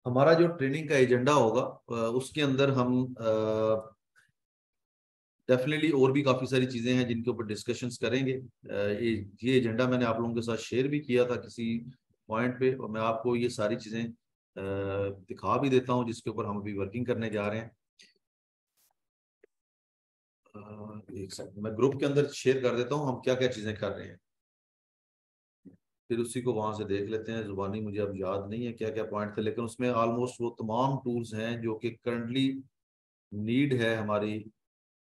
हमारा जो ट्रेनिंग का एजेंडा होगा उसके अंदर हम डेफिनेटली और भी काफ़ी सारी चीज़ें हैं जिनके ऊपर डिस्कशंस करेंगे। ये एजेंडा मैंने आप लोगों के साथ शेयर भी किया था किसी पॉइंट पे, और मैं आपको ये सारी चीज़ें दिखा भी देता हूँ जिसके ऊपर हम अभी वर्किंग करने जा रहे हैं। एक सेकंड, मैं ग्रुप के अंदर शेयर कर देता हूँ हम क्या क्या चीज़ें कर रहे हैं, फिर उसी को वहां से देख लेते हैं। जुबानी मुझे अब याद नहीं है क्या क्या पॉइंट थे, लेकिन उसमें ऑलमोस्ट वो तमाम टूल्स हैं जो कि करंटली नीड है हमारी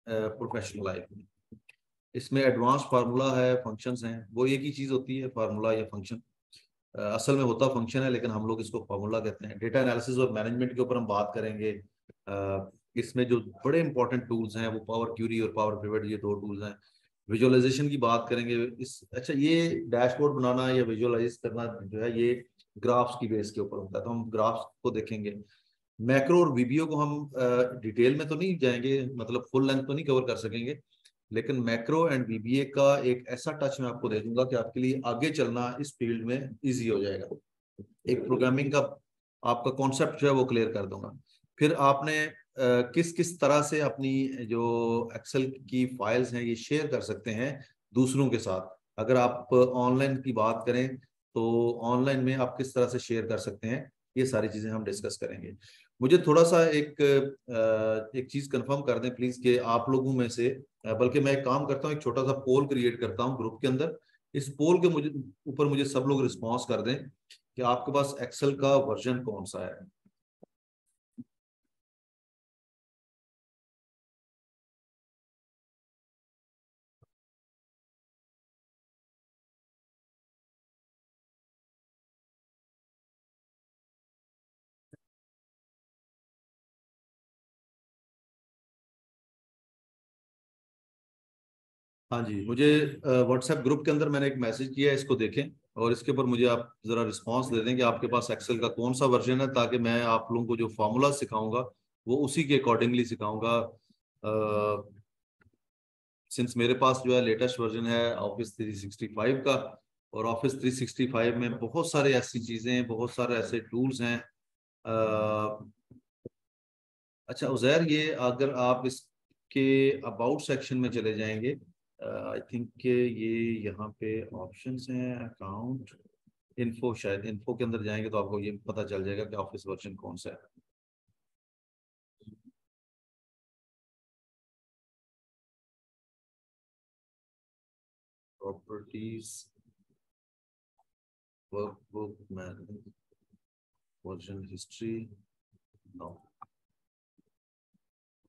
प्रोफेशनल लाइफ में। इसमें एडवांस फार्मूला है, फंक्शंस हैं, वो एक ही चीज़ होती है, फार्मूला या फंक्शन। असल में होता फंक्शन है लेकिन हम लोग इसको फार्मूला कहते हैं। डेटा एनालिसिस और मैनेजमेंट के ऊपर हम बात करेंगे। इसमें जो बड़े इंपॉर्टेंट टूल्स हैं वो पावर क्यूरी और पावर पिवट, ये दो टूल्स हैं। विजुअलाइजेशन की बात करेंगे। अच्छा, ये डैशबोर्ड बनाना या विजुअलाइज करना जो है ये ग्राफ्स की बेस के ऊपर होता है, तो हम ग्राफ्स को देखेंगे। मैक्रो और वीबीओ को हम डिटेल में तो नहीं जाएंगे, मतलब फुल लेंथ तो नहीं कवर कर सकेंगे, लेकिन मैक्रो एंड वीबीए का एक ऐसा टच मैं आपको दे दूंगा कि आपके लिए आगे चलना इस फील्ड में इजी हो जाएगा। एक प्रोग्रामिंग का आपका कॉन्सेप्ट जो है वो क्लियर कर दूंगा। फिर आपने किस किस तरह से अपनी जो एक्सेल की फाइल्स हैं ये शेयर कर सकते हैं दूसरों के साथ। अगर आप ऑनलाइन की बात करें तो ऑनलाइन में आप किस तरह से शेयर कर सकते हैं, ये सारी चीजें हम डिस्कस करेंगे। मुझे थोड़ा सा एक चीज कंफर्म कर दें प्लीज कि आप लोगों में से, बल्कि मैं एक काम करता हूँ, एक छोटा सा पोल क्रिएट करता हूँ ग्रुप के अंदर। इस पोल के ऊपर मुझे सब लोग रिस्पॉन्स कर दें कि आपके पास एक्सेल का वर्जन कौन सा है। हाँ जी, मुझे व्हाट्सएप ग्रुप के अंदर मैंने एक मैसेज किया है, इसको देखें और इसके ऊपर मुझे आप ज़रा रिस्पांस दे दें कि आपके पास एक्सेल का कौन सा वर्जन है, ताकि मैं आप लोगों को जो फार्मूला सिखाऊंगा वो उसी के अकॉर्डिंगली सिखाऊंगा। सिंस मेरे पास जो है लेटेस्ट वर्जन है ऑफिस 365 का, और ऑफिस 365 में बहुत सारे ऐसी चीज़ें, बहुत सारे ऐसे टूल्स हैं। अच्छा उजैर, ये अगर आप इसके अबाउट सेक्शन में चले जाएंगे, आई थिंक के ये यहाँ पे ऑप्शंस हैं, अकाउंट, इन्फो, शायद इन्फो के अंदर जाएंगे तो आपको ये पता चल जाएगा कि ऑफिस वर्जन कौन सा है। Properties, workbook, version history, no,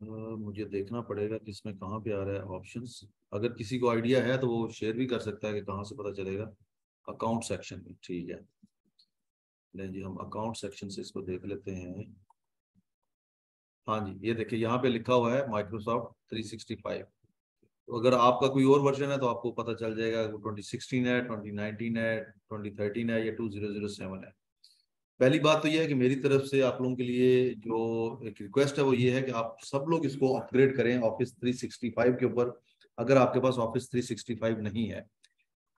मुझे देखना पड़ेगा कि इसमें कहाँ पे आ रहा है ऑप्शंस। अगर किसी को आइडिया है तो वो शेयर भी कर सकता है कि कहाँ से पता चलेगा। अकाउंट सेक्शन में, ठीक है। नहीं जी, हम अकाउंट सेक्शन से इसको देख लेते हैं। हाँ जी, ये देखिए यहाँ पे लिखा हुआ है माइक्रोसॉफ्ट 365। तो अगर आपका कोई और वर्जन है तो आपको पता चल जाएगा वो 2016 है, 2019 है, 2013 है या 2007 है। पहली बात तो ये है कि मेरी तरफ से आप लोगों के लिए जो एक रिक्वेस्ट है वो ये है कि आप सब लोग इसको अपग्रेड करें ऑफिस 365 के ऊपर, अगर आपके पास ऑफिस 365 नहीं है।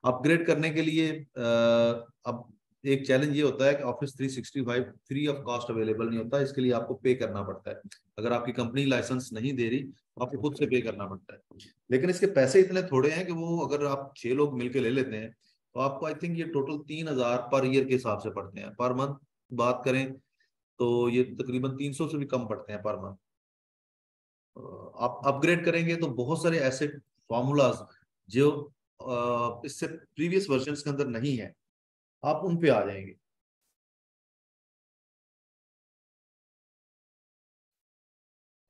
अपग्रेड करने के लिए अब एक चैलेंज ये होता है कि office 365 free of cost available नहीं होता, इसके लिए आपको पे करना पड़ता है। अगर आपकी कंपनी लाइसेंस नहीं दे रही तो आपको खुद से पे करना पड़ता है। लेकिन इसके पैसे इतने थोड़े हैं कि वो अगर आप 6 लोग मिलकर ले लेते हैं तो आपको आई थिंक ये टोटल 3,000 पर ईयर के हिसाब से पड़ते हैं। पर मंथ बात करें तो ये तकरीबन 300 से भी कम पड़ते हैं पर मंथ। आप अपग्रेड करेंगे तो बहुत सारे ऐसे फॉर्मूलाज जो इससे प्रीवियस वर्जन्स के अंदर नहीं है, आप उन पे आ जाएंगे।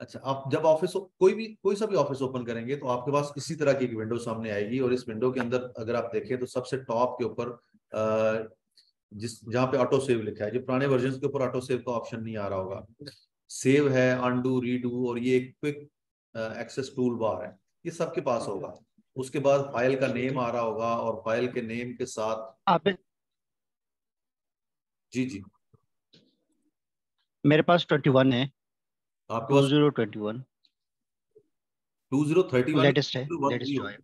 अच्छा, आप जब ऑफिस कोई सा भी ऑफिस ओपन करेंगे तो आपके पास इसी तरह की एक विंडो सामने आएगी, और इस विंडो के अंदर अगर आप देखें तो सबसे टॉप के ऊपर जिस जहाँ पे ऑटो सेव लिखा है, जो पुराने वर्जन के ऊपर ऑटो सेव का ऑप्शन नहीं आ रहा होगा, सेव है, अनडू, रीडू, और ये एक क्विक एक्सेस टूल बार है, ये सबके पास होगा। उसके बाद फाइल का नेम आ रहा होगा और फाइल के नेम के साथ, आप जी जी, मेरे पास 21 है। आपके पास 2021 2031 लेटेस्ट है। 213 लेटेस्ट जो हो, है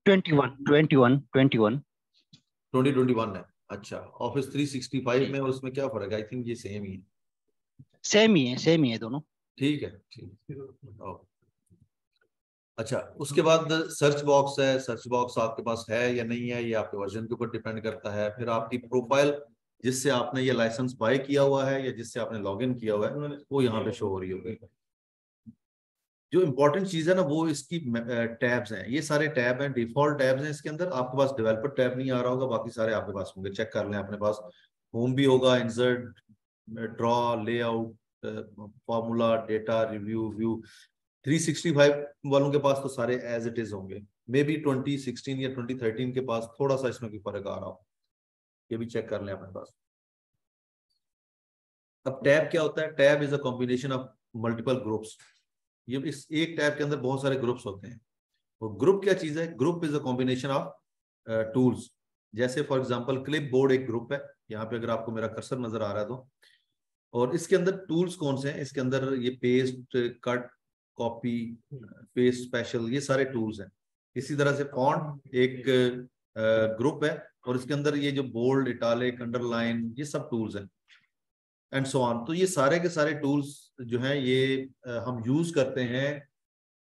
21 21 21 2021 है। अच्छा, ऑफिस 365 में और उसमें क्या फर्क है? आई थिंक ये सेम ही है। सेम ही है दोनों। ठीक है, ठीक। अच्छा, उसके बाद सर्च बॉक्स है। सर्च बॉक्स आपके पास है या नहीं है, ये आपके वर्जन के ऊपर डिपेंड करता है। फिर आपकी प्रोफाइल, जिससे आपने ये लाइसेंस बाय किया हुआ है या जिससे आपने लॉगिन किया हुआ है, वो यहाँ पे शो हो रही होगी। जो इंपॉर्टेंट चीज है ना, वो इसकी टैब्स हैं। ये सारे टैब हैं, डिफॉल्ट टैब्स हैं इसके अंदर। आपके पास डेवलपर टैब नहीं आ रहा होगा, बाकी सारे आपके पास होंगे। चेक कर लें, अपने पास होम भी होगा, insert, draw, layout, formula, data, review, view. 365 वालों के पास तो सारे एज इट इज होंगे। मे बी 2016 या 2013 के पास थोड़ा सा इसमें भी फर्क आ रहा हो, ये भी चेक कर लें अपने पास। अब टैब क्या होता है? Tab is a combination of multiple groups. ये इस एक टैब के अंदर बहुत सारे ग्रुप्स होते हैं। वो ग्रुप क्या चीज है? Group is a combination of tools. जैसे फॉर एग्जांपल क्लिप बोर्ड एक ग्रुप है, यहाँ पे अगर आपको मेरा कर्सर नजर आ रहा है तो। और इसके अंदर टूल्स कौन से हैं? इसके अंदर ये paste, cut, copy, paste special, ये सारे टूल्स हैं। इसी तरह से फॉन्ट एक ग्रुप है, और इसके अंदर ये जो बोल्ड, इटालिक, अंडरलाइन, ये सब टूल्स हैं, एंड सो ऑन। तो ये सारे के सारे टूल्स जो हैं, ये हम यूज करते हैं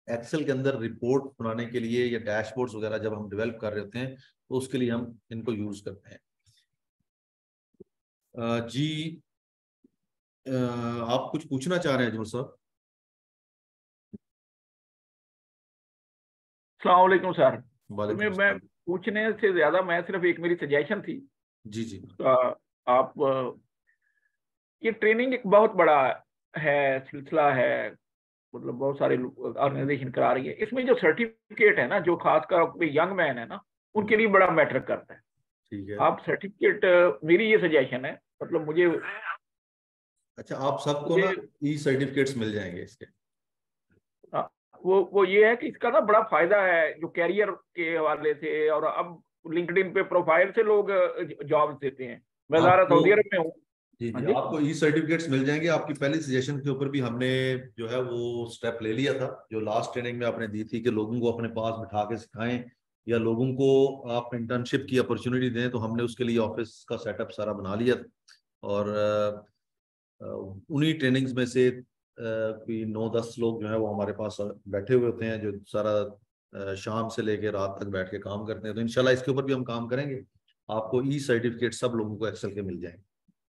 एक्सेल के अंदर रिपोर्ट बनाने के लिए, या डैशबोर्ड्स वगैरह जब हम डेवलप कर रहे होते हैं, तो उसके लिए हम इनको यूज करते हैं। जी, आप कुछ पूछना चाह रहे हैं अजमल साहब? अस्सलाम वालेकुम सर। वालेकुम मैं अस्सलाम। पूछने से ज्यादा मैं सिर्फ एक मेरी सजेशन थी। जी जी। आप ये ट्रेनिंग एक बहुत बड़ा है, सिलसिला है, मतलब बहुत सारे ऑर्गेनाइजेशन करा रही है। इसमें जो सर्टिफिकेट है ना, जो खासकर यंग मैन है ना, उनके लिए बड़ा मैटर करता है। ठीक है। आप सर्टिफिकेट, मेरी ये सजेशन है, मतलब मुझे अच्छा, आप सबको ना ई सर्टिफिकेट्स मिल जाएंगे इसके। हाँ, वो ये है कि इसका ना बड़ा फायदा है जो कैरियर के हवाले से, और अब लिंक्डइन पे प्रोफाइल से लोग जॉब देते हैं। मैं ज़ारा आपको सऊदी अरब में हूँ। जी हाँ जी, जी। आपको ई सर्टिफिकेट्स मिल जाएंगे। आपकी पहली सजेशन के ऊपर भी हमने जो है वो स्टेप ले लिया था, जो लास्ट ट्रेनिंग में आपने दी थी, कि लोगों को अपने पास बिठा के सिखाएं, या लोगों को आप इंटर्नशिप की अपॉर्चुनिटी दें। तो हमने उसके लिए ऑफिस का सेटअप सारा बना लिया था। और उन्हीं ट्रेनिंग्स में से कोई 9-10 लोग जो है वो हमारे पास बैठे हुए होते हैं, जो सारा शाम से लेके रात तक बैठ के काम करते हैं। तो इंशाल्लाह इसके ऊपर भी हम काम करेंगे। आपको ई सर्टिफिकेट सब लोगों को एक्सेल के मिल जाएंगे।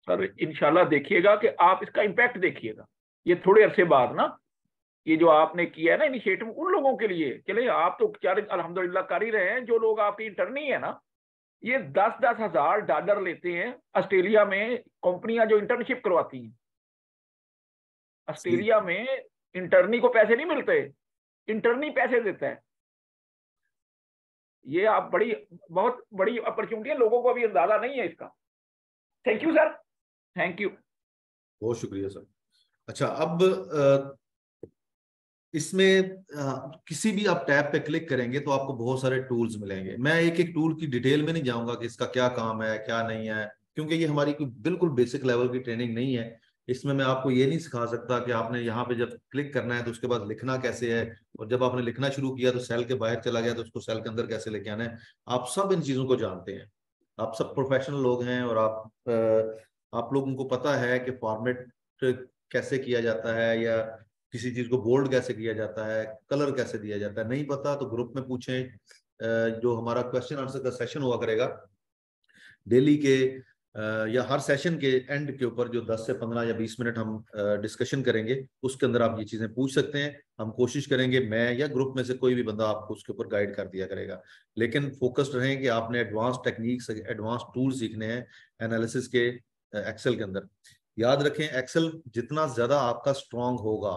सर इंशाल्लाह देखिएगा कि आप इसका इम्पैक्ट देखिएगा। ये थोड़े अरसे बाद ना, ये जो आपने किया है ना इनिशिएटिव, उन लोगों के लिए चले, आप तो बेचारे अल्हम्दुलिल्लाह कर ही रहे हैं। जो लोग आपकी इंटर्नी है ना, ये 10-10 हजार डॉलर लेते हैं ऑस्ट्रेलिया में, कंपनियां जो इंटर्नशिप करवाती हैं। ऑस्ट्रेलिया में इंटर्नी को पैसे नहीं मिलते, इंटर्नी पैसे देता है। ये आप बहुत बड़ी अपॉर्चुनिटी है, लोगों को अभी अंदाजा नहीं है इसका। Thank you sir, thank you. बहुत शुक्रिया सर। अच्छा, अब इसमें किसी भी आप टैब पे क्लिक करेंगे तो आपको बहुत सारे टूल्स मिलेंगे। मैं एक एक टूल की डिटेल में नहीं जाऊंगा कि इसका क्या काम है क्या नहीं है, क्योंकि ये हमारी कोई बिल्कुल बेसिक लेवल की ट्रेनिंग नहीं है। इसमें मैं आपको ये नहीं सिखा सकता कि आपने यहाँ पे जब क्लिक करना है तो उसके बाद लिखना कैसे है, और जब आपने लिखना शुरू किया तो सेल के बाहर चला गया तो उसको सेल के अंदर कैसे लेके आना है। आप सब इन चीजों को जानते हैं, आप सब प्रोफेशनल लोग हैं, और आप लोगों को पता है कि फॉर्मेट कैसे किया जाता है, या किसी चीज को बोल्ड कैसे किया जाता है, कलर कैसे दिया जाता है। नहीं पता तो ग्रुप में पूछें। जो हमारा क्वेश्चन आंसर का सेशन हुआ करेगा डेली के, या हर सेशन के एंड के ऊपर, जो 10 से 15 या 20 मिनट हम डिस्कशन करेंगे, उसके अंदर आप ये चीजें पूछ सकते हैं। हम कोशिश करेंगे, मैं या ग्रुप में से कोई भी बंदा आपको उसके ऊपर गाइड कर दिया करेगा। लेकिन फोकस्ड रहें कि आपने एडवांस टेक्निक्स, एडवांस टूल सीखने हैं एनालिसिस के एक्सेल के अंदर। याद रखें, एक्सेल जितना ज्यादा आपका स्ट्रांग होगा,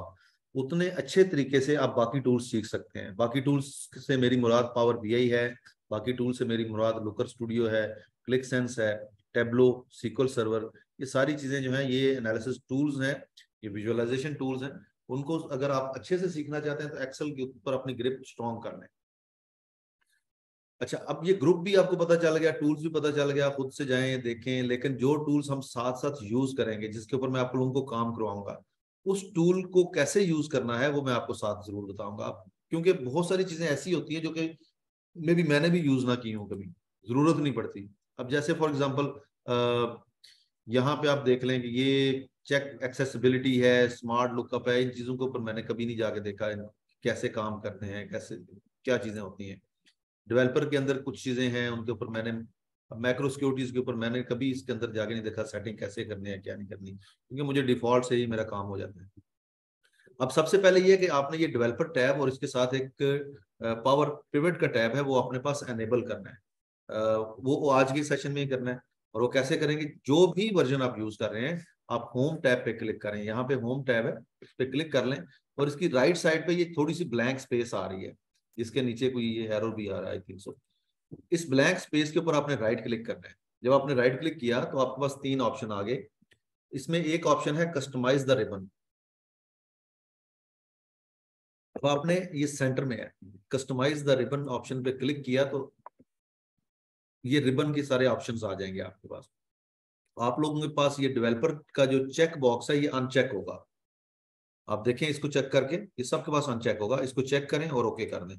उतने अच्छे तरीके से आप बाकी टूल्स सीख सकते हैं। बाकी टूल्स से मेरी मुराद पावर बीआई है, बाकी टूल से मेरी मुराद लुकर स्टूडियो है, क्लिक सेंस है, टेब्लो, सीक्वल सर्वर। ये सारी चीजें जो हैं, ये एनालिसिस टूल्स हैं, ये विजुअलाइजेशन टूल्स हैं। उनको अगर आप अच्छे से सीखना चाहते हैं तो एक्सेल के ऊपर अपनी ग्रिप स्ट्रांग कर लें। अच्छा, अब ये ग्रुप भी आपको पता चल गया, टूल्स भी पता चल गया, खुद से जाएं देखें। लेकिन जो टूल्स हम साथ साथ यूज करेंगे, जिसके ऊपर मैं आप लोगों को काम करवाऊंगा, उस टूल को कैसे यूज करना है वो मैं आपको साथ जरूर बताऊंगा। क्योंकि बहुत सारी चीजें ऐसी होती हैं जो कि मे भी मैंने भी यूज ना की हूँ, कभी जरूरत नहीं पड़ती। अब जैसे फॉर एग्जांपल यहाँ पे आप देख लें कि ये चेक एक्सेसिबिलिटी है, स्मार्ट लुकअप है, इन चीज़ों के ऊपर मैंने कभी नहीं जाके देखा कैसे काम करते हैं, कैसे क्या चीज़ें होती हैं। डेवलपर के अंदर कुछ चीज़ें हैं उनके ऊपर मैंने, मैक्रो सिक्योरिटीज के ऊपर मैंने कभी इसके अंदर जाके नहीं देखा सेटिंग कैसे करनी है क्या नहीं करनी, क्योंकि मुझे डिफॉल्ट से ही मेरा काम हो जाता है। अब सबसे पहले ये कि आपने ये डेवलपर टैब और इसके साथ एक पावर पिवट का टैब है वो अपने पास एनेबल करना है। वो आज के सेशन में ही करना है। और वो कैसे करेंगे, जो भी वर्जन आप यूज कर रहे हैं आप होम टैब पे क्लिक करें, यहाँ पे होम टैब है उस पर क्लिक कर लें और इसकी राइट साइड पे ये थोड़ी सी ब्लैंक स्पेस आ रही है, इसके नीचे कोई ये एरो भी आ रहा है आई थिंक सो। इस ब्लैंक स्पेस के ऊपर आपने राइट क्लिक करना है। जब आपने राइट क्लिक किया तो आपके पास 3 ऑप्शन आ गए। इसमें एक ऑप्शन है कस्टमाइज द रिबन। अब आपने ये सेंटर में है, कस्टमाइज द रिबन ऑप्शन पे क्लिक किया तो ये रिबन के सारे ऑप्शंस आ जाएंगे आपके पास। आप लोगों के पास ये डेवलपर का जो चेक बॉक्स है ये अनचेक होगा। आप देखें इसको चेक करके, ये सबके पास अनचेक होगा, इसको चेक करें और ओके कर दें।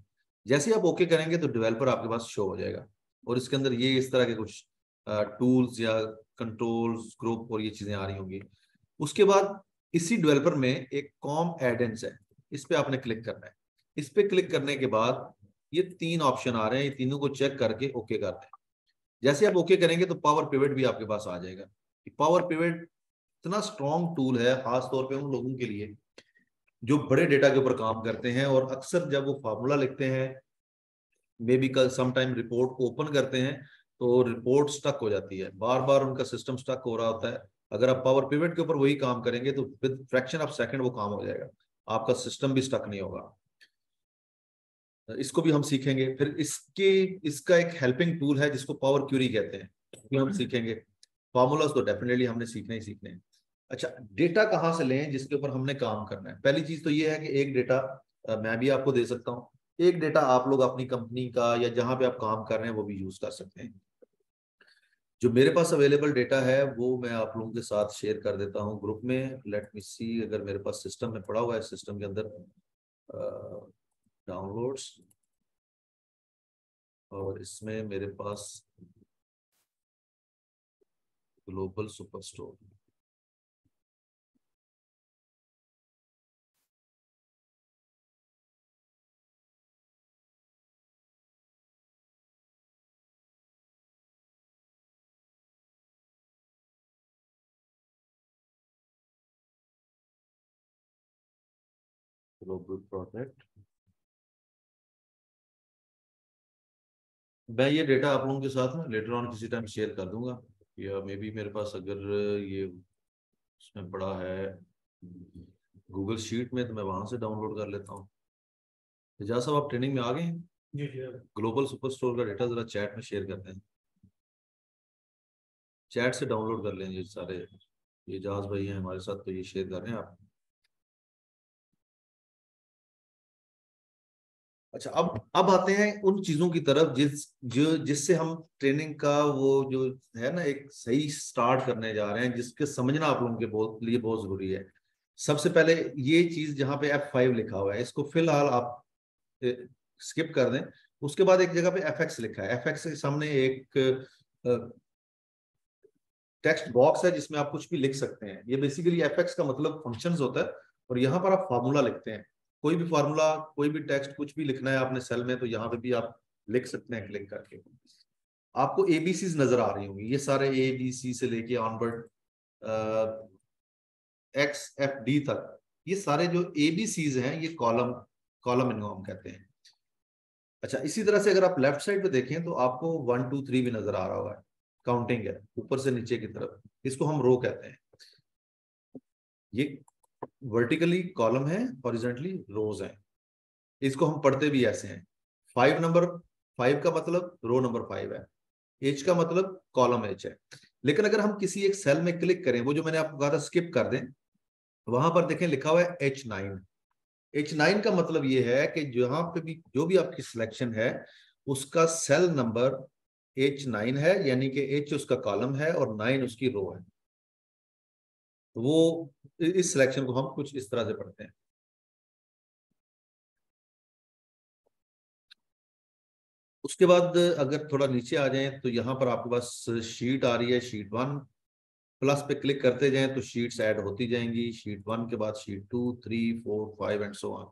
जैसे आप ओके करेंगे तो डेवलपर आपके पास शो हो जाएगा और इसके अंदर ये इस तरह के कुछ टूल्स या कंट्रोल्स ग्रुप और ये चीजें आ रही होंगी। उसके बाद इसी डेवलपर में एक कॉम एडेंस है, इस पे आपने क्लिक करना है। इस पे क्लिक करने के बाद ये 3 ऑप्शन आ रहे हैं, ये तीनों को चेक करके ओके कर दें। जैसे आप ओके करेंगे तो पावर पिवट भी आपके पास आ जाएगा। पावर पिवट इतना स्ट्रॉन्ग टूल है खास तौर पे उन लोगों के लिए जो बड़े डेटा के ऊपर काम करते हैं और अक्सर जब वो फार्मूला लिखते हैं, मे बी कल समटाइम रिपोर्ट को ओपन करते हैं तो रिपोर्ट स्टक हो जाती है, बार बार उनका सिस्टम स्टक हो रहा होता है। अगर आप पावर पिवट के ऊपर वही काम करेंगे तो विद फ्रैक्शन ऑफ सेकंड वो काम हो जाएगा, आपका सिस्टम भी स्टक नहीं होगा। इसको भी हम सीखेंगे। फिर इसका एक हेल्पिंग टूल है जिसको पावर क्यूरी कहते हैं, भी हम सीखेंगे। फॉर्मूलाज तो डेफिनेटली हमने सीखने ही सीखने हैं। अच्छा, डेटा कहाँ से लें जिसके ऊपर हमने काम करना है? पहली चीज तो ये है कि एक डेटा मैं भी आपको दे सकता हूँ, एक डेटा आप लोग अपनी कंपनी का या जहां पे आप काम कर रहे हैं वो भी यूज कर सकते हैं। जो मेरे पास अवेलेबल डेटा है वो मैं आप लोगों के साथ शेयर कर देता हूँ ग्रुप में। लेट मी सी, अगर मेरे पास सिस्टम में पड़ा हुआ है, सिस्टम के अंदर डाउनलोड्स, और इसमें मेरे पास ग्लोबल सुपरस्टोर, ग्लोबल प्रोजेक्ट, मैं ये डेटा आप लोगों के साथ में लेटर ऑन किसी टाइम शेयर कर दूंगा, या मे बी मेरे पास अगर ये इसमें पड़ा है गूगल शीट में तो मैं वहां से डाउनलोड कर लेता हूँ। एजाज साहब आप ट्रेनिंग में आ गए हैं? जी जी। ग्लोबल सुपरस्टोर का डेटा जरा चैट में शेयर करते हैं, चैट से डाउनलोड कर लेंगे सारे। ये एजाज भाई हैं हमारे साथ तो ये शेयर कर रहे हैं आप। अच्छा, अब आते हैं उन चीजों की तरफ जिससे हम ट्रेनिंग का वो जो है ना एक सही स्टार्ट करने जा रहे हैं, जिसके समझना आप लोगों के लिए बहुत जरूरी है। सबसे पहले ये चीज जहां पे F5 लिखा हुआ है इसको फिलहाल आप स्किप कर दें। उसके बाद एक जगह पे FX लिखा है, FX के सामने एक टेक्स्ट बॉक्स है जिसमें आप कुछ भी लिख सकते हैं। ये बेसिकली FX का मतलब फंक्शंस होता है और यहाँ पर आप फार्मूला लिखते हैं। कोई भी फार्मूला, कोई भी टेक्स्ट, कुछ भी लिखना है आपने सेल में तो यहाँ पे भी आप लिख सकते हैं क्लिक करके। आपको ABCs नजर आ रही होंगी, ये सारे ABC से लेके ऑनवर्ड XFD तक, ये सारे जो ABCs हैं ये कॉलम कॉलम इनको हम कहते हैं। अच्छा, इसी तरह से अगर आप लेफ्ट साइड पे देखें तो आपको 1 2 3 भी नजर आ रहा होगा, काउंटिंग है ऊपर से नीचे की तरफ, इसको हम रो कहते हैं। ये वर्टिकली कॉलम है, हॉरिजॉन्टली रोज हैं। इसको हम पढ़ते भी ऐसे हैं, 5 का मतलब रो नंबर 5 है, H का मतलब कॉलम H है। लेकिन अगर हम किसी एक सेल में क्लिक करें, वो जो मैंने आपको कहा था स्किप कर दें, वहां पर देखें लिखा हुआ है H9। H9 का मतलब ये है कि जहां पे भी जो भी आपकी सिलेक्शन है उसका सेल नंबर H9 है, यानी कि H उसका कॉलम है और 9 उसकी रो है। तो वो इस सिलेक्शन को हम कुछ इस तरह से पढ़ते हैं। उसके बाद अगर थोड़ा नीचे आ जाएं तो यहाँ पर आपके पास शीट आ रही है, शीट 1, प्लस पे क्लिक करते जाएं तो शीट्स ऐड होती जाएंगी। शीट 1 के बाद शीट 2, 3, 4, 5 एंड सो ऑन।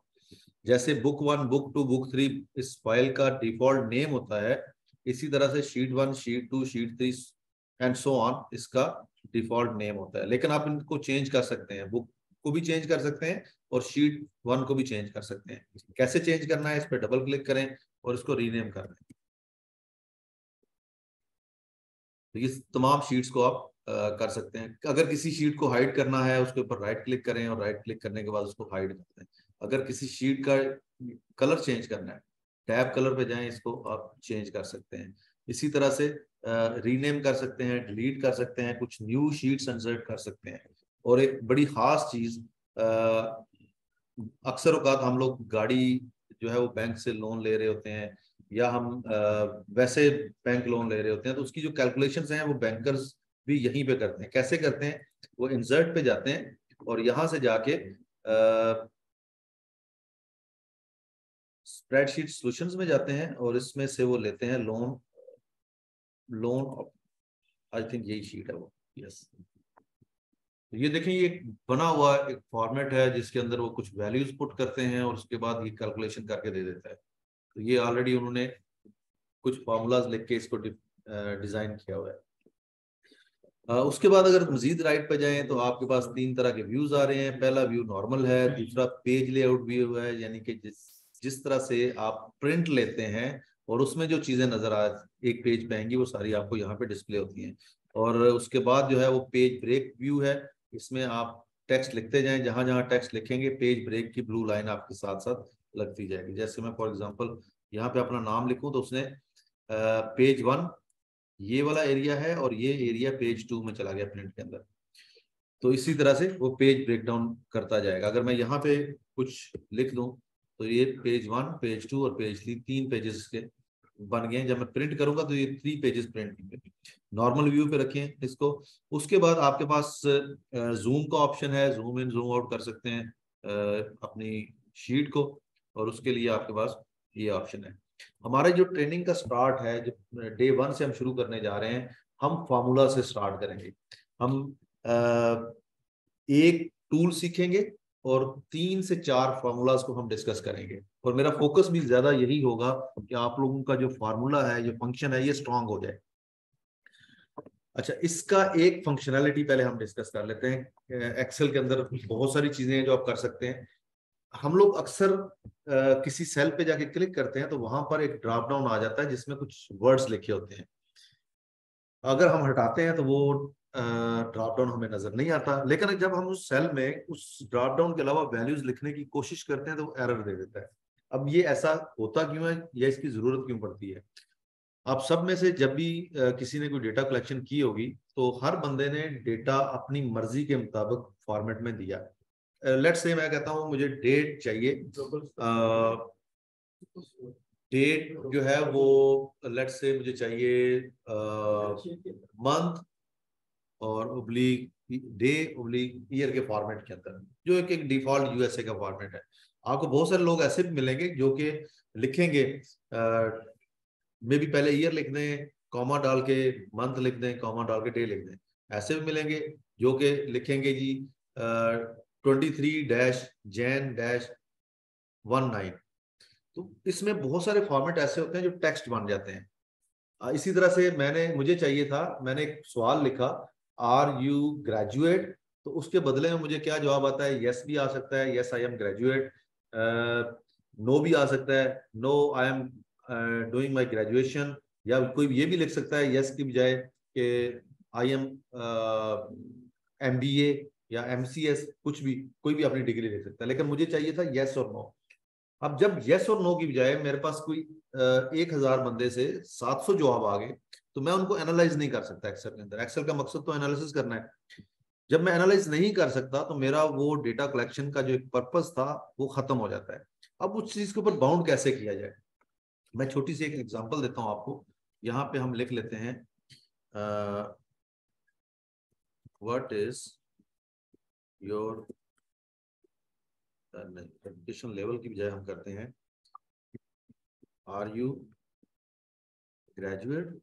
जैसे बुक 1, बुक 2, बुक 3 इस फाइल का डिफॉल्ट नेम होता है, इसी तरह से sheet 1, sheet 2, sheet 3 and so on इसका डिफॉल्ट नेम होता है। लेकिन आप इनको चेंज कर सकते हैं, बुक को भी चेंज कर सकते हैं और शीट 1 को भी चेंज कर सकते हैं। कैसे चेंज करना है, इस पर डबल क्लिक करें और इसको रीनेम कर दें। तो ये तमाम शीट्स को आप कर सकते हैं। अगर किसी शीट को हाइड करना है, उसके ऊपर राइट क्लिक करें और राइट क्लिक करने के बाद उसको हाइड कर दें। अगर किसी शीट का कलर चेंज करना है, टैब कलर पे जाएं, इसको आप चेंज कर सकते हैं। इसी तरह से रीनेम कर सकते हैं, डिलीट कर सकते हैं, कुछ न्यू शीट्स इंसर्ट कर सकते हैं। और एक बड़ी खास चीज, अक्सर औकात हम लोग गाड़ी जो है वो बैंक से लोन ले रहे होते हैं, या हम वैसे बैंक लोन ले रहे होते हैं, तो उसकी जो कैलकुलेशंस हैं वो बैंकर्स भी यहीं पे करते हैं। कैसे करते हैं, वो इंसर्ट पे जाते हैं और यहाँ से जाके स्प्रेडशीट सॉल्यूशंस में जाते हैं और इसमें से वो लेते हैं लोन आई थिंक यही शीट है वो, यस। तो ये देखें, ये बना हुआ एक फॉर्मेट है जिसके अंदर वो कुछ वैल्यूज पुट करते हैं और उसके बाद ये कैलकुलेशन करके दे देता है। तो ये ऑलरेडी उन्होंने कुछ फार्मूलाज लिख के इसको डिजाइन किया हुआ है। उसके बाद अगर मजीद राइट पे जाएं तो आपके पास 3 तरह के व्यूज आ रहे हैं। पहला व्यू नॉर्मल है, दूसरा पेज लेआउट व्यू है, यानी कि जिस तरह से आप प्रिंट लेते हैं और उसमें जो चीजें नजर आ एक पेज पे आएंगी वो सारी आपको यहाँ पे डिस्प्ले होती हैं। और उसके बाद जो है वो पेज ब्रेक व्यू है, इसमें आप टेक्स्ट लिखते जाएं, जहां जहां टेक्स्ट लिखेंगे पेज ब्रेक की ब्लू लाइन आपके साथ साथ लगती जाएगी। जैसे मैं फॉर एग्जांपल यहाँ पे अपना नाम लिखूं तो उसने पेज 1 ये वाला एरिया है और ये एरिया पेज 2 में चला गया प्रिंट के अंदर। तो इसी तरह से वो पेज ब्रेक डाउन करता जाएगा। अगर मैं यहाँ पे कुछ लिख दूं तो ये पेज 1, पेज 2 और पेज 3 3 पेजेस इसके बन गए हैं। जब मैं प्रिंट करूंगा तो ये 3 पेजेस प्रिंट होंगे। नॉर्मल व्यू पे रखें इसको। उसके बाद आपके पास जूम का ऑप्शन है, जूम इन जूम आउट कर सकते हैं अपनी शीट को, और उसके लिए आपके पास ये ऑप्शन है। हमारा जो ट्रेनिंग का स्टार्ट है, जो डे 1 से हम शुरू करने जा रहे हैं, हम फार्मूला से स्टार्ट करेंगे। हम एक टूल सीखेंगे और 3 से 4 फार्मूलाज को हम डिस्कस करेंगे। और मेरा फोकस भी ज्यादा यही होगा कि आप लोगों का जो फार्मूला है, जो फंक्शन है, ये स्ट्रांग हो जाए। अच्छा, इसका एक फंक्शनैलिटी पहले हम डिस्कस कर लेते हैं। एक्सेल के अंदर बहुत सारी चीजें हैं जो आप कर सकते हैं। हम लोग अक्सर किसी सेल पे जाके क्लिक करते हैं तो वहां पर एक ड्रॉप डाउन आ जाता है जिसमें कुछ वर्ड्स लिखे होते हैं। अगर हम हटाते हैं तो वो ड्रॉप डाउन हमें नजर नहीं आता, लेकिन जब हम उस सेल में उस ड्रॉप डाउन के अलावा वैल्यूज लिखने की कोशिश करते हैं तो वो एरर दे देता है। अब ये ऐसा होता क्यों है या इसकी जरूरत क्यों पड़ती है? आप सब में से जब भी किसी ने कोई डेटा कलेक्शन की होगी तो हर बंदे ने डेटा अपनी मर्जी के मुताबिक फॉर्मेट में दिया। लेट्स से मैं कहता हूं मुझे डेट चाहिए, डेट जो है वो लेट्स से मुझे चाहिए मंथ और ओब्लिक डे ओब्लिक ईयर के फॉर्मेट के अंदर, जो एक डिफॉल्ट यूएसए का फॉर्मेट है। आपको बहुत सारे लोग ऐसे भी मिलेंगे जो कि लिखेंगे मे भी पहले ईयर लिख दें, कॉमा डाल के मंथ लिख दें, कॉमा डाल के डे लिख दें। ऐसे भी मिलेंगे जो कि लिखेंगे जी 23-Jan-19। तो इसमें बहुत सारे फॉर्मेट ऐसे होते हैं जो टेक्स्ट बन जाते हैं। इसी तरह से मुझे चाहिए था, मैंने एक सवाल लिखा, आर यू ग्रेजुएट? तो उसके बदले में मुझे क्या जवाब आता है? यस भी आ सकता है, yes I am graduate. No भी आ सकता है, no I am doing my graduation. या कोई ये भी लिख सकता है यस की बजाय कि आई एम MBA या MCS, कुछ भी, कोई भी अपनी डिग्री लिख सकता है। लेकिन मुझे चाहिए था यस और नो। अब जब यस और नो की बजाय मेरे पास कोई 1000 बंदे से 700 जवाब आ गए तो मैं उनको एनालाइज नहीं कर सकता एक्सेल के अंदर। एक्सेल का मकसद तो एनालिसिस करना है। जब मैं एनालाइज नहीं कर सकता तो मेरा वो डेटा कलेक्शन का जो एक पर्पस था वो खत्म हो जाता है। अब उस चीज के ऊपर बाउंड कैसे किया जाए, मैं छोटी सी एक एग्जांपल देता हूं आपको। यहाँ पे हम लिख लेते हैं व्हाट इज योर, नहीं, एजुकेशन लेवल की बजाय हम करते हैं are you graduate,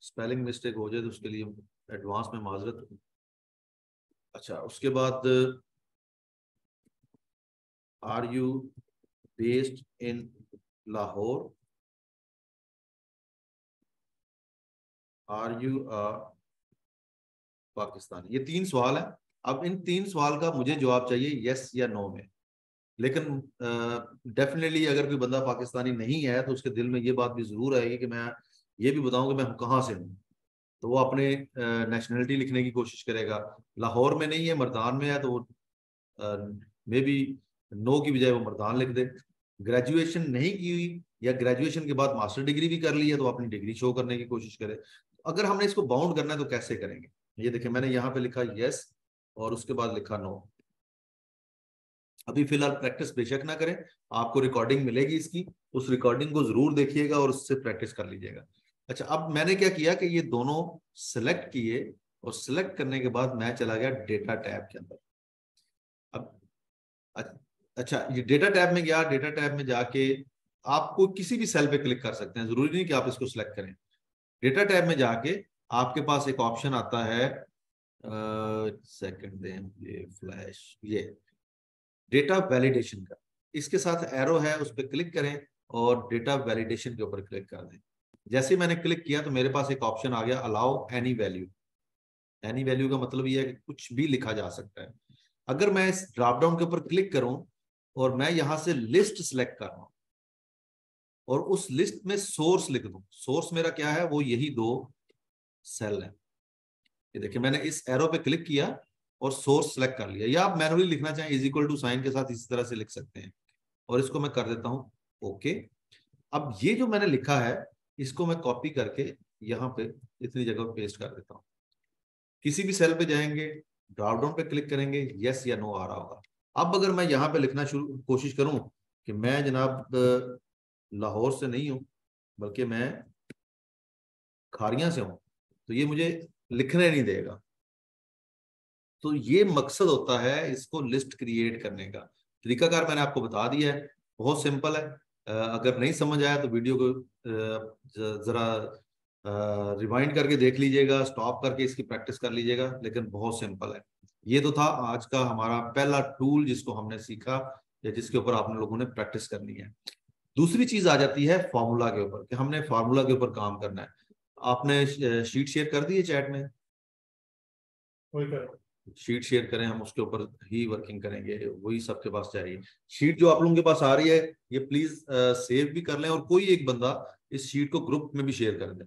spelling mistake हो जाए तो उसके लिए एडवांस में माजरत। अच्छा, उसके बाद are you based in Lahore, are you Pakistan. ये 3 सवाल है। अब इन 3 सवाल का मुझे जवाब चाहिए यस या नो में। लेकिन डेफिनेटली अगर कोई बंदा पाकिस्तानी नहीं है तो उसके दिल में ये बात भी जरूर आएगी कि मैं ये भी बताऊं कि मैं कहाँ से हूँ, तो वो अपने नेशनलिटी लिखने की कोशिश करेगा। लाहौर में नहीं है, मर्दान में है, तो वो मे बी नो की बजाय वो मर्दान लिख दे। ग्रेजुएशन नहीं की हुई या ग्रेजुएशन के बाद मास्टर डिग्री भी कर ली है तो अपनी डिग्री शो करने की कोशिश करे। अगर हमने इसको बाउंड करना है तो कैसे करेंगे? ये देखिए, मैंने यहाँ पे लिखा यस और उसके बाद लिखा नो। अभी फिलहाल प्रैक्टिस बेशक ना करें, आपको रिकॉर्डिंग मिलेगी इसकी, उस रिकॉर्डिंग को जरूर देखिएगा और उससे प्रैक्टिस कर लीजिएगा। अच्छा, अब मैंने क्या किया कि ये दोनों सिलेक्ट किए और सिलेक्ट करने के बाद मैं चला गया डेटा टैब के अंदर। अब अच्छा, ये डेटा टैब में गया। डेटा टैब में जाके आपको किसी भी सेल पे क्लिक कर सकते हैं, जरूरी नहीं कि आप इसको सिलेक्ट करें। डेटा टैब में जाके आपके पास एक ऑप्शन आता है, सेकंड दें ये फ्लैश, ये डेटा वैलिडेशन का, इसके साथ एरो है, उस पर क्लिक करें और डेटा वैलिडेशन के ऊपर क्लिक कर दें। जैसे मैंने क्लिक किया तो मेरे पास एक ऑप्शन आ गया, allow any value. Any value का मतलब ये है कि कुछ भी लिखा जा सकता है। अगर मैं इस ड्रॉप डाउन के ऊपर क्लिक करूं और मैं यहां से लिस्ट सिलेक्ट कर रहा हूं और उस लिस्ट में सोर्स लिख दूं, सोर्स मेरा क्या है, वो यही 2 सेल है। ये देखिए, मैंने इस एरो पे क्लिक किया और सोर्स सेलेक्ट कर लिया। या आप मैनुअली लिखना चाहें इज इक्वल टू साइन के साथ इसी तरह से लिख सकते हैं। और इसको मैं कर देता हूं ओके। अब ये जो मैंने लिखा है इसको मैं कॉपी करके यहाँ पे इतनी जगह पेस्ट कर देता हूँ। किसी भी सेल पे जाएंगे, ड्रॉप डाउन पे क्लिक करेंगे, यस या नो आ रहा होगा। अब अगर मैं यहाँ पे लिखना शुरू कोशिश करूं कि मैं जनाब लाहौर से नहीं हूं बल्कि मैं खारियां से हूं, तो ये मुझे लिखने नहीं देगा। तो ये मकसद होता है इसको लिस्ट क्रिएट करने का। तरीकाकार मैंने आपको बता दिया है, बहुत सिंपल है। अगर नहीं समझ आया तो वीडियो को जरा रिवाइंड करके देख लीजिएगा, स्टॉप करके इसकी प्रैक्टिस कर लीजिएगा, लेकिन बहुत सिंपल है। ये तो था आज का हमारा पहला टूल जिसको हमने सीखा या जिसके ऊपर आप लोगों ने प्रैक्टिस करनी है। दूसरी चीज आ जाती है फॉर्मूला के ऊपर, कि हमने फार्मूला के ऊपर काम करना है। आपने शीट शेयर कर दी है चैट में? शीट शेयर करें, हम उसके ऊपर ही वर्किंग करेंगे, वही सबके पास चाहिए। शीट जो आप लोगों के पास आ रही है ये प्लीज सेव भी कर लें और कोई एक बंदा इस शीट को ग्रुप में भी शेयर कर दें।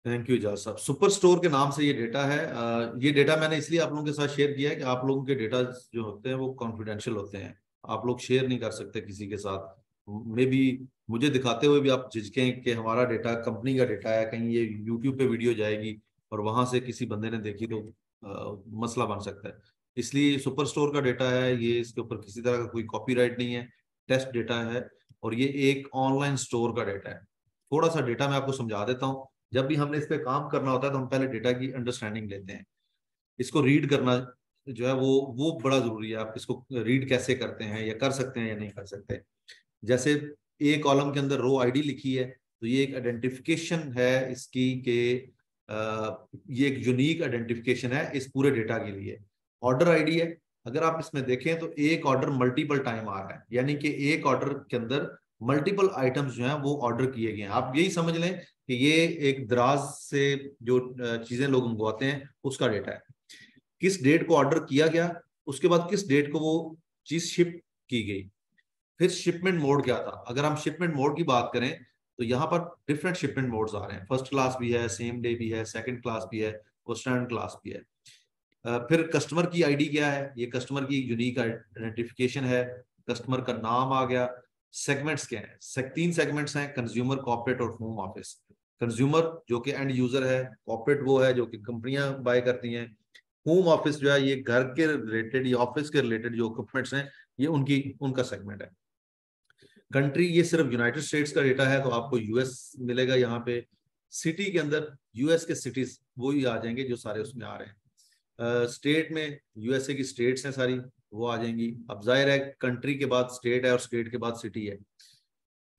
थैंक यू इजाज साहब। सुपर स्टोर के नाम से ये डेटा है। ये डेटा मैंने इसलिए आप लोगों के साथ शेयर किया है कि आप लोगों के डेटा जो होते हैं वो कॉन्फिडेंशियल होते हैं, आप लोग शेयर नहीं कर सकते किसी के साथ। मे बी मुझे दिखाते हुए भी आप झिझकें कि हमारा डेटा कंपनी का डेटा है, कहीं ये यूट्यूब पे वीडियो जाएगी और वहां से किसी बंदे ने देखी तो मसला बन सकता है। इसलिए सुपर स्टोर का डेटा है ये, इसके ऊपर किसी तरह का कोई कॉपीराइट नहीं है, टेस्ट डेटा है और ये एक ऑनलाइन स्टोर का डेटा है। थोड़ा सा डेटा मैं आपको समझा देता हूँ। जब भी हमने इस पे काम करना होता है तो हम पहले डेटा की अंडरस्टैंडिंग लेते हैं। इसको रीड करना जो है वो बड़ा जरूरी है। आप इसको रीड कैसे करते हैं, या कर सकते हैं या नहीं कर सकते। जैसे ए कॉलम के अंदर रो आईडी लिखी है तो ये एक आइडेंटिफिकेशन है इसकी के ये एक यूनिक आइडेंटिफिकेशन है इस पूरे डेटा के लिए। ऑर्डर आईडी है, अगर आप इसमें देखें तो एक ऑर्डर मल्टीपल टाइम आ रहा है, यानी कि एक ऑर्डर के अंदर मल्टीपल आइटम्स जो हैं वो ऑर्डर किए गए हैं। आप यही समझ लें कि ये एक दराज से जो चीजें लोग मंगवाते हैं उसका डेटा है। किस डेट को ऑर्डर किया गया, उसके बाद किस डेट को वो चीज शिप की गई, फिर शिपमेंट मोड क्या था। अगर हम शिपमेंट मोड की बात करें तो यहाँ पर डिफरेंट शिपमेंट मोड्स आ रहे हैं। फर्स्ट क्लास भी है, सेम डे भी है, सेकंड क्लास भी है और स्टैंडर्ड क्लास भी है। फिर कस्टमर की आईडी क्या है, ये कस्टमर की यूनिक आइडेंटिफिकेशन है। कस्टमर का नाम आ गया। सेगमेंट्स क्या है, 3 सेगमेंट्स हैं, कंज्यूमर, कॉर्पोरेट और होम ऑफिस। कंज्यूमर जो कि एंड यूजर है, कॉर्पोरेट वो है जो कि कंपनियां बाय करती हैं, होम ऑफिस जो है ये घर के रिलेटेड या ऑफिस के रिलेटेड जो इक्विपमेंट्स हैं ये उनका सेगमेंट है। कंट्री ये सिर्फ यूनाइटेड स्टेट्स का डेटा है तो आपको यूएस मिलेगा यहाँ पे। सिटी के अंदर यूएस के सिटीज वही आ जाएंगे जो सारे उसमें आ रहे हैं। स्टेट में यूएसए की स्टेट्स हैं सारी, वो आ जाएंगी। अब जाहिर है कंट्री के बाद स्टेट है और स्टेट के बाद सिटी है।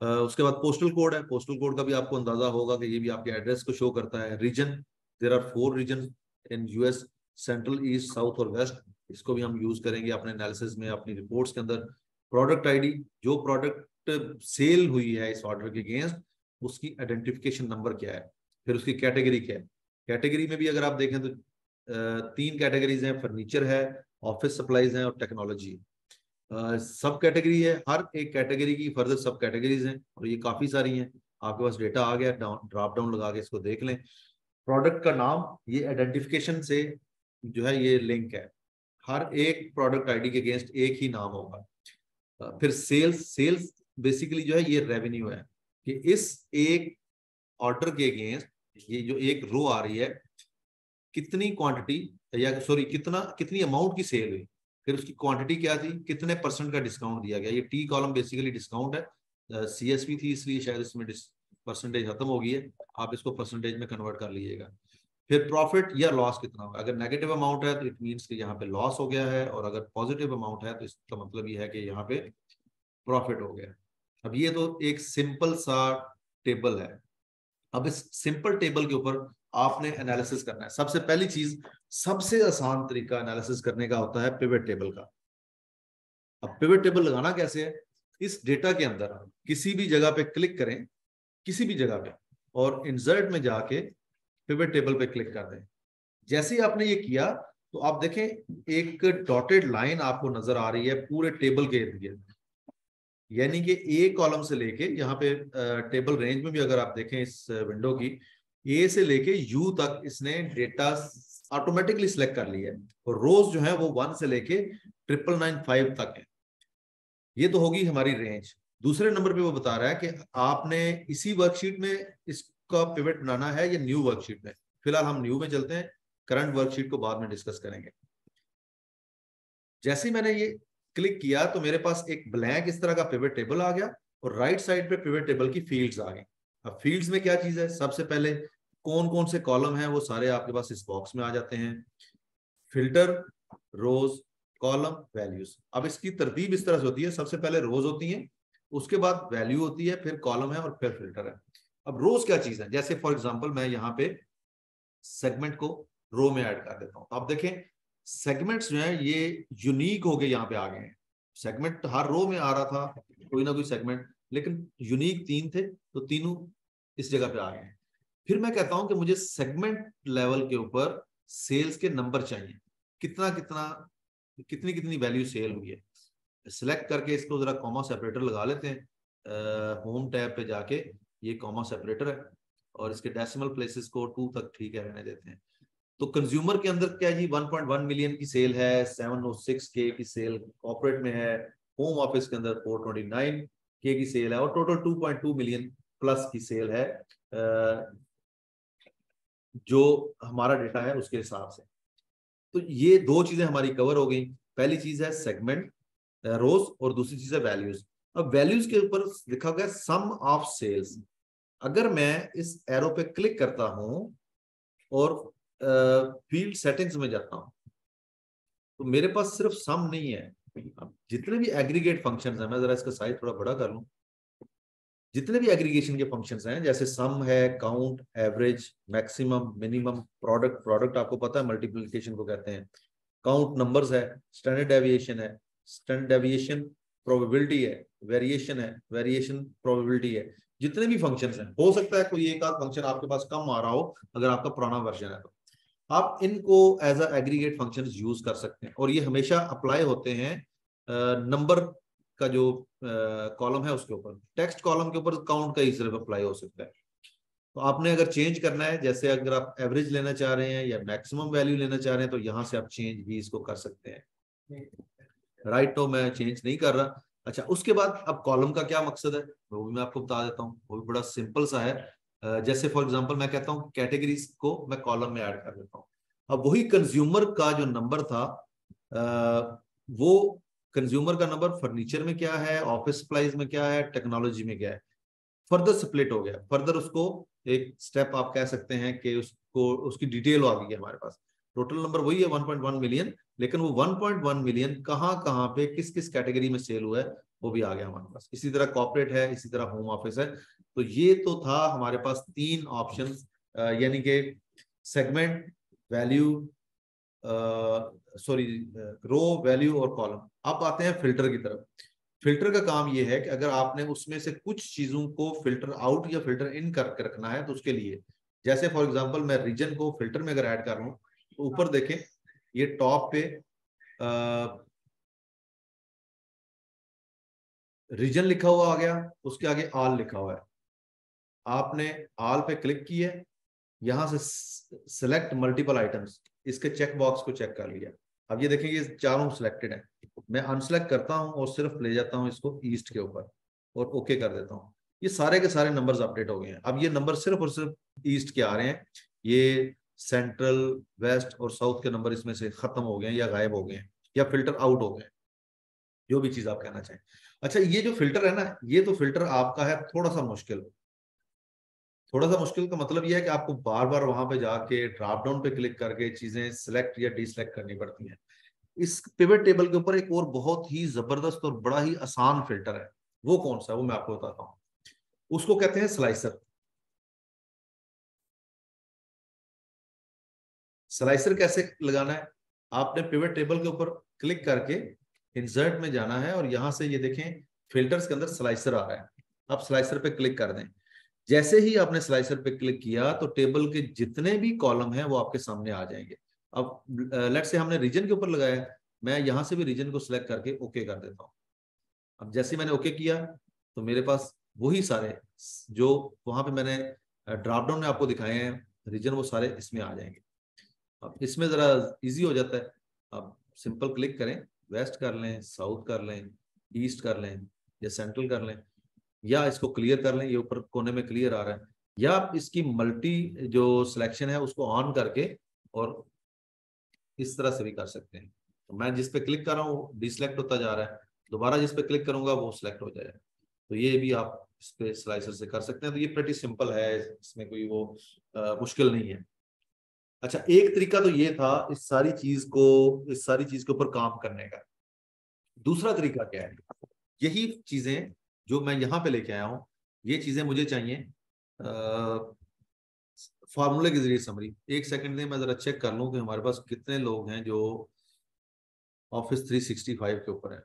उसके बाद पोस्टल कोड है, पोस्टल कोड का भी आपको अंदाजा होगा कि ये भी आपके एड्रेस को शो करता है। Reason, there are 4 reason in US, central, east, south और वेस्ट। इसको भी हम यूज करेंगे अपने एनालिसिस में, अपनी रिपोर्ट्स के अंदर। प्रोडक्ट आईडी, जो प्रोडक्ट सेल हुई है इस ऑर्डर के अगेंस्ट, उसकी आइडेंटिफिकेशन नंबर क्या है। फिर उसकी कैटेगरी क्या है। कैटेगरी में भी अगर आप देखें तो 3 कैटेगरीज हैं, फर्नीचर है, ऑफिस सप्लाईज हैं और टेक्नोलॉजी। सब कैटेगरी है, हर एक कैटेगरी की फर्दर सब कैटेगरीज हैं और ये काफी सारी हैं। आपके पास डेटा आ गया, ड्रॉप डाउन लगा के इसको देख लें। प्रोडक्ट का नाम, ये आइडेंटिफिकेशन से जो है ये लिंक है, हर एक प्रोडक्ट आईडी के अगेंस्ट एक ही नाम होगा। फिर सेल्स, सेल्स बेसिकली जो है ये रेवेन्यू है कि इस एक ऑर्डर के अगेंस्ट ये जो एक रो आ रही है, कितनी क्वांटिटी या सॉरी कितनी अमाउंट की सेल हुई, फिर उसकी क्वांटिटी क्या थी, कितने % का डिस्काउंट दिया गया। ये टी कॉलम बेसिकली डिस्काउंट है, सीएसपी थी इसलिए शायद इसमें परसेंटेज खत्म हो गई है, आप इसको परसेंटेज में कन्वर्ट कर लीजिएगा। फिर प्रॉफिट या लॉस कितना होगा। अगर नेगेटिव अमाउंट है तो इट मीन्स कि यहाँ पे लॉस हो गया है, और अगर पॉजिटिव अमाउंट है तो इसका मतलब ये है कि यहाँ पे प्रॉफिट हो गया। अब ये तो एक सिंपल सा टेबल है। अब इस सिंपल टेबल के ऊपर आपने एनालिसिस करना है। सबसे पहली चीज, सबसे आसान तरीका एनालिसिस करने का होता है पिवट टेबल का। अब पिवट टेबल लगाना कैसे है, इस डेटा के अंदर किसी भी जगह पे क्लिक करें, किसी भी जगह पे, और इंसर्ट में जाके पिवट टेबल पे क्लिक कर दें। जैसे ही आपने ये किया तो आप देखें एक डॉटेड लाइन आपको नजर आ रही है पूरे टेबल के इर्द गिर्द, यानी कि ए कॉलम से लेके यहाँ पे टेबल रेंज में भी अगर आप देखें इस विंडो की, ए से लेके यू तक इसने डेटा ऑटोमेटिकली सिलेक्ट कर लिया है, और रोज जो है वो 1 से लेके 9995 तक है। ये तो होगी हमारी रेंज। दूसरे नंबर पे वो बता रहा है कि आपने इसी वर्कशीट में इसका पिवट बनाना है या न्यू वर्कशीट में। फिलहाल हम न्यू में चलते हैं, करंट वर्कशीट को बाद में डिस्कस करेंगे। जैसे ही मैंने ये क्लिक किया तो मेरे पास एक ब्लैंक इस तरह का पिवट टेबल आ गया, और राइट साइड पे पिवट टेबल की फील्ड्स आ गई। अब फील्ड्स में क्या चीज है, सबसे पहले कौन कौन से कॉलम हैं वो सारे आपके पास इस बॉक्स में आ जाते हैं। फिल्टर, रोज, कॉलम, वैल्यूज। अब इसकी तरतीब इस तरह से होती है, सबसे पहले रोज होती हैं, उसके बाद वैल्यू होती है, फिर कॉलम है और फिर फिल्टर है। अब रोज क्या चीज है, जैसे फॉर एग्जांपल मैं यहाँ पे सेगमेंट को रो में ऐड कर देता हूँ। आप देखें सेगमेंट्स जो है ये यूनिक हो गए, यहाँ पे आ गए हैं। सेगमेंट हर रो में आ रहा था कोई ना कोई सेगमेंट, लेकिन यूनिक 3 थे तो तीनों इस जगह पे आ गए हैं। फिर मैं कहता हूं कि मुझे सेगमेंट लेवल के ऊपर सेल्स के नंबर चाहिए, कितनी कितनी वैल्यू सेल हुई है। सिलेक्ट करके इसको जरा कॉमा सेपरेटर लगा लेते हैं। होम टैब पे जाके ये कॉमा सेपरेटर है, और इसके डेसिमल प्लेसेस को 2 तक ठीक है रहने देते हैं। तो कंज्यूमर के अंदर क्या जी 1.1 मिलियन की सेल है, 706K की सेल कॉर्पोरेट में है, होम ऑफिस के अंदर 429K की सेल है, और टोटल 2.2 मिलियन प्लस की सेल है जो हमारा डेटा है उसके हिसाब से। तो ये 2 चीजें हमारी कवर हो गई। पहली चीज है सेगमेंट रोज, और दूसरी चीज है वैल्यूज। अब वैल्यूज के ऊपर लिखा गया सम ऑफ सेल्स। अगर मैं इस एरो पे क्लिक करता हूं और फील्ड सेटिंग्स में जाता हूं तो मेरे पास सिर्फ सम नहीं है, अब जितने भी एग्रीगेट फंक्शंस हैं, मैं जरा इसका साइज थोड़ा बड़ा कर लूं, जितने भी एग्रीगेशन के फंक्शंस हैं जैसे सम है, count, average, maximum, minimum, product आपको पता है मल्टीप्लिकेशन को कहते हैं, काउंट नंबर्स है, स्टैंडर्ड डेविएशन है, स्टैंडर्ड डेविएशन प्रोबेबिलिटी है, वेरिएशन है, वेरिएशन प्रोबेबिलिटी है। जितने भी फंक्शंस हैं, हो सकता है कोई एक आध फंक्शन आपके पास कम आ रहा हो अगर आपका पुराना वर्जन है, तो आप इनको as a aggregate functions use कर सकते हैं, और ये हमेशा अप्लाई होते हैं नंबर का जो कॉलम है उसके ऊपर। टेक्स्ट कॉलम के ऊपर काउंट का ही सिर्फ अप्लाई हो सकता है। तो आपने अगर चेंज करना है, जैसे अगर आप एवरेज लेना चाह रहे हैं या मैक्सिमम वैल्यू लेना चाह रहे हैं, तो यहाँ से आप चेंज भी इसको कर सकते हैं। राइट, तो मैं चेंज नहीं कर रहा। अच्छा, उसके बाद अब कॉलम का क्या मकसद है वो भी मैं आपको बता देता हूँ, वो भी बड़ा सिंपल सा है। जैसे फॉर एग्जांपल मैं कहता हूँ कैटेगरीज को मैं कॉलम में ऐड कर देता हूँ। अब वही कंज्यूमर का जो नंबर था, वो कंज्यूमर का नंबर फर्नीचर में क्या है, ऑफिस सप्लाईज में क्या है, टेक्नोलॉजी में क्या है, फर्दर स्प्लिट हो गया। फर्दर उसको एक स्टेप आप कह सकते हैं कि उसको उसकी डिटेल आ गई है हमारे पास। टोटल नंबर वही है 1.1 मिलियन, लेकिन वो 1.1 मिलियन कहाँ कहाँ पे किस किस कैटेगरी में सेल हुआ है वो भी आ गया हमारे पास। इसी तरह कॉर्पोरेट है, इसी तरह होम ऑफिस है। तो ये तो था हमारे पास 3 ऑप्शन, यानी कि सेगमेंट, वैल्यू, सॉरी रो, वैल्यू और कॉलम। अब आते हैं फिल्टर की तरफ। फिल्टर का काम ये है कि अगर आपने उसमें से कुछ चीजों को फिल्टर आउट या फिल्टर इन करके रखना है तो उसके लिए, जैसे फॉर एग्जांपल मैं रीजन को फिल्टर में अगर ऐड कर रहा हूं तो ऊपर देखें ये टॉप पे रीजन लिखा हुआ आ गया, उसके आगे ऑल लिखा हुआ है। आपने ऑल पे क्लिक किया, यहां से सिलेक्ट मल्टीपल आइटम्स, इसके चेक बॉक्स को चेक कर लिया। अब ये देखें ये चारों सिलेक्टेड है। मैं अनसेलेक्ट करता हूं और सिर्फ ले जाता हूं इसको ईस्ट के ऊपर और ओके कर देता हूं। ये सारे के सारे नंबर्स अपडेट हो गए हैं। अब ये नंबर सिर्फ और सिर्फ ईस्ट के आ रहे हैं। ये सेंट्रल, वेस्ट और साउथ के नंबर इसमें से खत्म हो गए हैं या गायब हो गए हैं या फिल्टर आउट हो गए, जो भी चीज आप कहना चाहें। अच्छा, ये जो फिल्टर है ना, ये तो फिल्टर आपका है थोड़ा सा मुश्किल। थोड़ा सा मुश्किल का मतलब यह है कि आपको बार बार वहां पे जाके ड्रॉप डाउन पे क्लिक करके चीजें सिलेक्ट या डिसलेक्ट करनी पड़ती हैं। इस पिवट टेबल के ऊपर एक और बहुत ही जबरदस्त और बड़ा ही आसान फिल्टर है। वो कौन सा है वो मैं आपको बताता हूँ। उसको कहते हैं स्लाइसर। स्लाइसर कैसे लगाना है, आपने पिवट टेबल के ऊपर क्लिक करके इंसर्ट में जाना है और यहां से ये देखें फिल्टर्स के अंदर स्लाइसर आ रहा है। आप स्लाइसर पे क्लिक कर दें। जैसे ही आपने स्लाइसर पे क्लिक किया तो टेबल के जितने भी कॉलम हैं वो आपके सामने आ जाएंगे। अब लेट्स से हमने रीजन के ऊपर लगाया है, मैं यहां से भी रीजन को सिलेक्ट करके ओके कर देता हूं। अब जैसे मैंने ओके किया तो मेरे पास वही सारे जो वहां पे मैंने ड्रॉप डाउन में आपको दिखाए हैं रीजन, वो सारे इसमें आ जाएंगे। अब इसमें जरा इजी हो जाता है। अब सिंपल क्लिक करें, वेस्ट कर लें, साउथ कर लें, ईस्ट कर लें या सेंट्रल कर लें, या इसको क्लियर कर लें, ये ऊपर कोने में क्लियर आ रहा है, या आप इसकी मल्टी जो सिलेक्शन है उसको ऑन करके और इस तरह से भी कर सकते हैं। तो मैं जिस पे क्लिक कर रहा हूँ डिसलेक्ट होता जा रहा है, दोबारा जिस पे क्लिक करूंगा वो सिलेक्ट हो जाएगा। तो ये भी आप इस पे स्लाइसर से कर सकते हैं। तो ये प्रेटी सिंपल है, इसमें कोई वो मुश्किल नहीं है। अच्छा, एक तरीका तो ये था इस सारी चीज के ऊपर काम करने का। दूसरा तरीका क्या है, यही चीजें जो मैं यहाँ पे लेके आया हूँ, ये चीजें मुझे चाहिए फार्मूले के जरिए समरी। एक सेकंड में मैं जरा चेक कर लूँ कि हमारे पास कितने लोग हैं जो ऑफिस 365 के ऊपर है।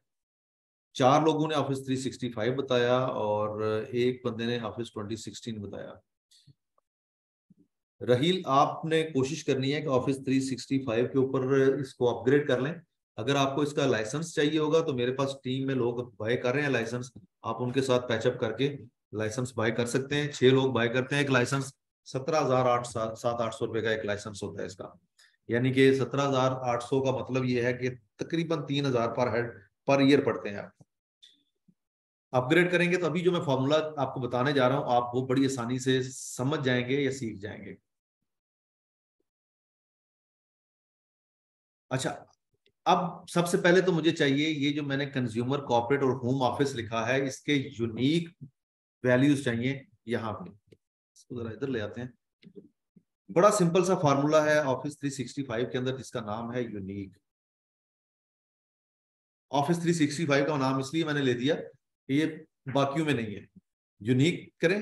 4 लोगों ने ऑफिस 365 बताया और एक बंदे ने ऑफिस 2016 बताया। रहील, आपने कोशिश करनी है कि ऑफिस 365 के ऊपर इसको अपग्रेड कर लें। अगर आपको इसका लाइसेंस चाहिए होगा तो मेरे पास टीम में लोग बाय कर रहे हैं लाइसेंस, आप उनके साथ पैचअप करके लाइसेंस बाय कर सकते हैं। 6 लोग बाय करते हैं एक लाइसेंस। 17,800 रुपए का एक लाइसेंस होता है इसका, यानी कि 17,800 का मतलब ये है कि तकरीबन 3,000 पर हेड पर ईयर पड़ते हैं। अपग्रेड करेंगे तो अभी जो मैं फॉर्मूला आपको बताने जा रहा हूं आप वो बड़ी आसानी से समझ जाएंगे या सीख जाएंगे। अच्छा, अब सबसे पहले तो मुझे चाहिए ये जो मैंने कंज्यूमर, कॉर्पोरेट और होम ऑफिस लिखा है इसके यूनिक वैल्यूज चाहिए यहाँ पे। इसको जरा इधर ले आते हैं। बड़ा सिंपल सा फार्मूला है ऑफिस 365 के अंदर जिसका नाम है यूनिक। ऑफिस 365 का नाम इसलिए मैंने ले दिया कि ये बाकियों में नहीं है। यूनिक करें